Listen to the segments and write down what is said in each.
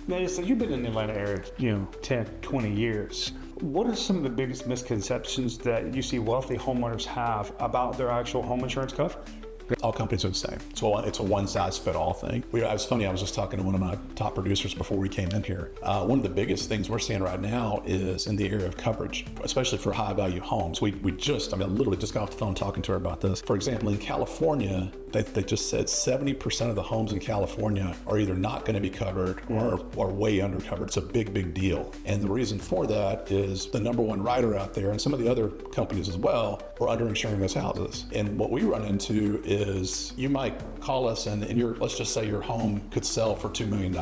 Now, so you've been in the Atlanta area, 10, 20 years. What are some of the biggest misconceptions that you see wealthy homeowners have about their actual home insurance coverage? All companies are the same. So it's a one-size-fit-all thing. It was funny, I was just talking to one of my top producers before we came in here. One of the biggest things we're seeing right now is in the area of coverage, especially for high-value homes. I literally just got off the phone talking to her about this. For example, in California, they just said 70% of the homes in California are either not going to be covered or way under covered. It's a big, big deal. And the reason for that is the number one writer out there, and some of the other companies as well, are underinsuring those houses. And what we run into is you might call us and let's just say your home could sell for $2 million.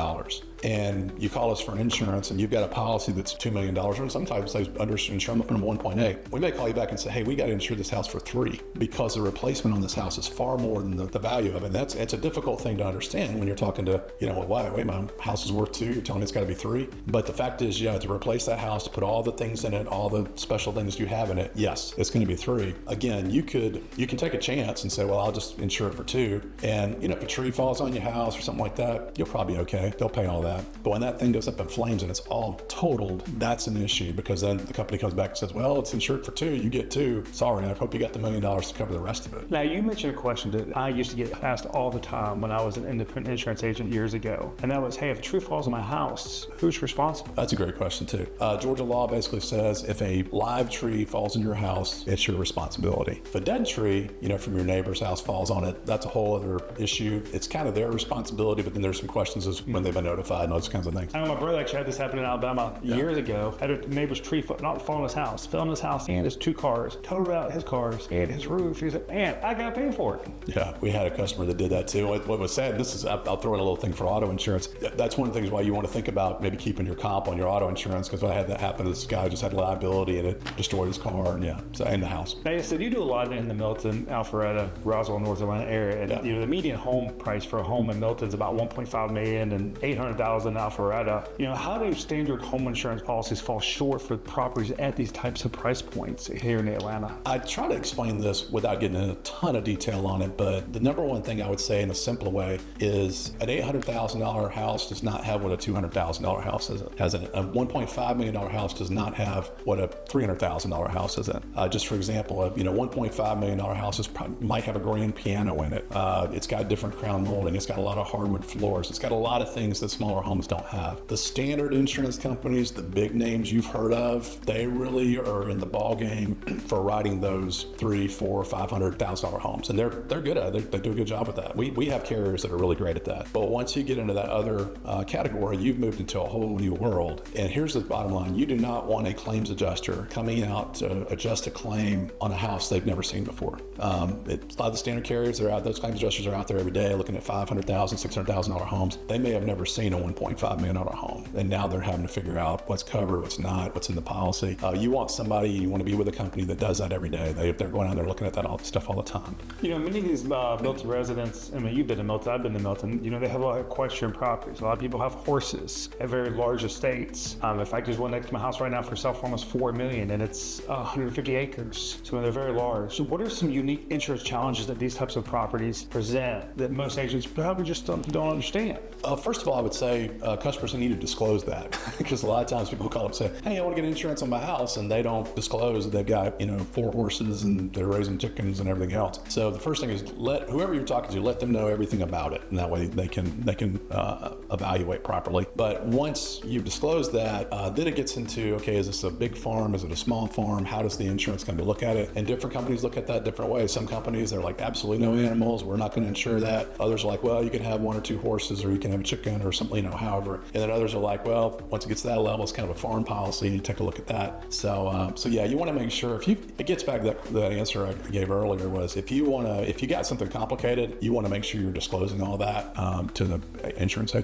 And you call us for insurance and you've got a policy that's $2 million, or sometimes they underinsure them 1.8. We may call you back and say, hey, we got to insure this house for $3 million because the replacement on this house is far more than the value of it. And it's a difficult thing to understand when you're talking to, wait, my house is worth $2 million, you're telling me it's got to be $3 million. But the fact is, to replace that house, to put all the things in it, all the special things you have in it, yes, it's going to be $3 million. Again, you can take a chance and say, well, I'll just insure it for $2 million. And if a tree falls on your house or something like that, you'll probably be okay. They'll pay all that. But when that thing goes up in flames and it's all totaled, that's an issue, because then the company comes back and says, well, it's insured for $2 million, you get $2 million. Sorry, I hope you got the $1 million to cover the rest of it. Now, you mentioned a question that I used to get asked all the time when I was an independent insurance agent years ago. And that was, hey, if a tree falls on my house, who's responsible? That's a great question too. Georgia law basically says if a live tree falls in your house, it's your responsibility. If a dead tree, from your neighbor's house falls on it, that's a whole other issue. It's kind of their responsibility, but then there's some questions as when they've been notified and those kinds of things. I know my brother actually had this happen in Alabama years ago. Had a neighbor's tree not fall on his house, fell on his house and his 2 cars, totaled out his cars and his roof. He said, man, I got to pay for it. Yeah, we had a customer that did that too. What was sad, I'll throw in a little thing for auto insurance. That's one of the things why you want to think about maybe keeping your comp on your auto insurance, because I had that happen, this guy just had liability and it destroyed his car and the house. Now, you said you do a lot in the Milton, Alpharetta, Roswell, North Atlanta area. And the median home price for a home in Milton is about $1.5 million and $800,000 in Alpharetta. How do standard home insurance policies fall short for properties at these types of price points here in Atlanta? I try to explain this without getting in a ton of detail on it, but the number one thing I would say in a simpler way is an $800,000 house does not have what a $200,000 house has in it. A $1.5 million house does not have what a $300,000 house is in. Just for example, a $1.5 million house might have a grand piano in it. It's got different crown molding. It's got a lot of hardwood floors. It's got a lot of things that smaller homes don't have. The standard insurance companies, the big names you've heard of, they really are in the ball game for writing those $300,000, $400,000, $500,000 homes, and they're good at it. They do a good job with that. We have carriers that are really great at that. But once you get into that other category, you've moved into a whole new world. And here's the bottom line: you do not want a claims adjuster coming out to adjust a claim on a house they've never seen before. A lot of the standard carriers are out. Those claims adjusters are out there every day looking at $500,000, $600,000 homes. They may have never seen a $1.5 million home, and now they're having to figure out what's covered, what's not, what's in the policy. You want to be with a company that does that every day. They're going out there looking at that stuff all the time. Many of these Milton residents, you've been to Milton, I've been to Milton, they have a lot of equestrian properties. A lot of people have horses, have very large estates. In fact, there's one next to my house right now for sale for almost $4 million, and it's 150 acres. So they're very large. So what are some unique insurance challenges that these types of properties present that most agents probably just don't understand? First of all, I would say customers need to disclose that, because a lot of times people call up and say, hey, I want to get insurance on my house, and they don't disclose that they've got 4 horses and they're raising chickens and everything else. So the first thing is let whoever you're talking to, let them know everything about it, and that way they can evaluate properly. But once you've disclosed that, then it gets into, okay, is this a big farm? Is it a small farm? How does the insurance company look at it? And different companies look at that different ways. Some companies, they're like, absolutely no animals, we're not going to insure that. Others are like, well, you can have 1 or 2 horses, or you can have a chicken or something, however. And then others are like, well, once it gets to that level, it's kind of a farm policy, and you take a look at that. So yeah, you want to make sure, it gets back to that answer I gave earlier, was if you got something complicated, you want to make sure you're disclosing all that to the insurance agent.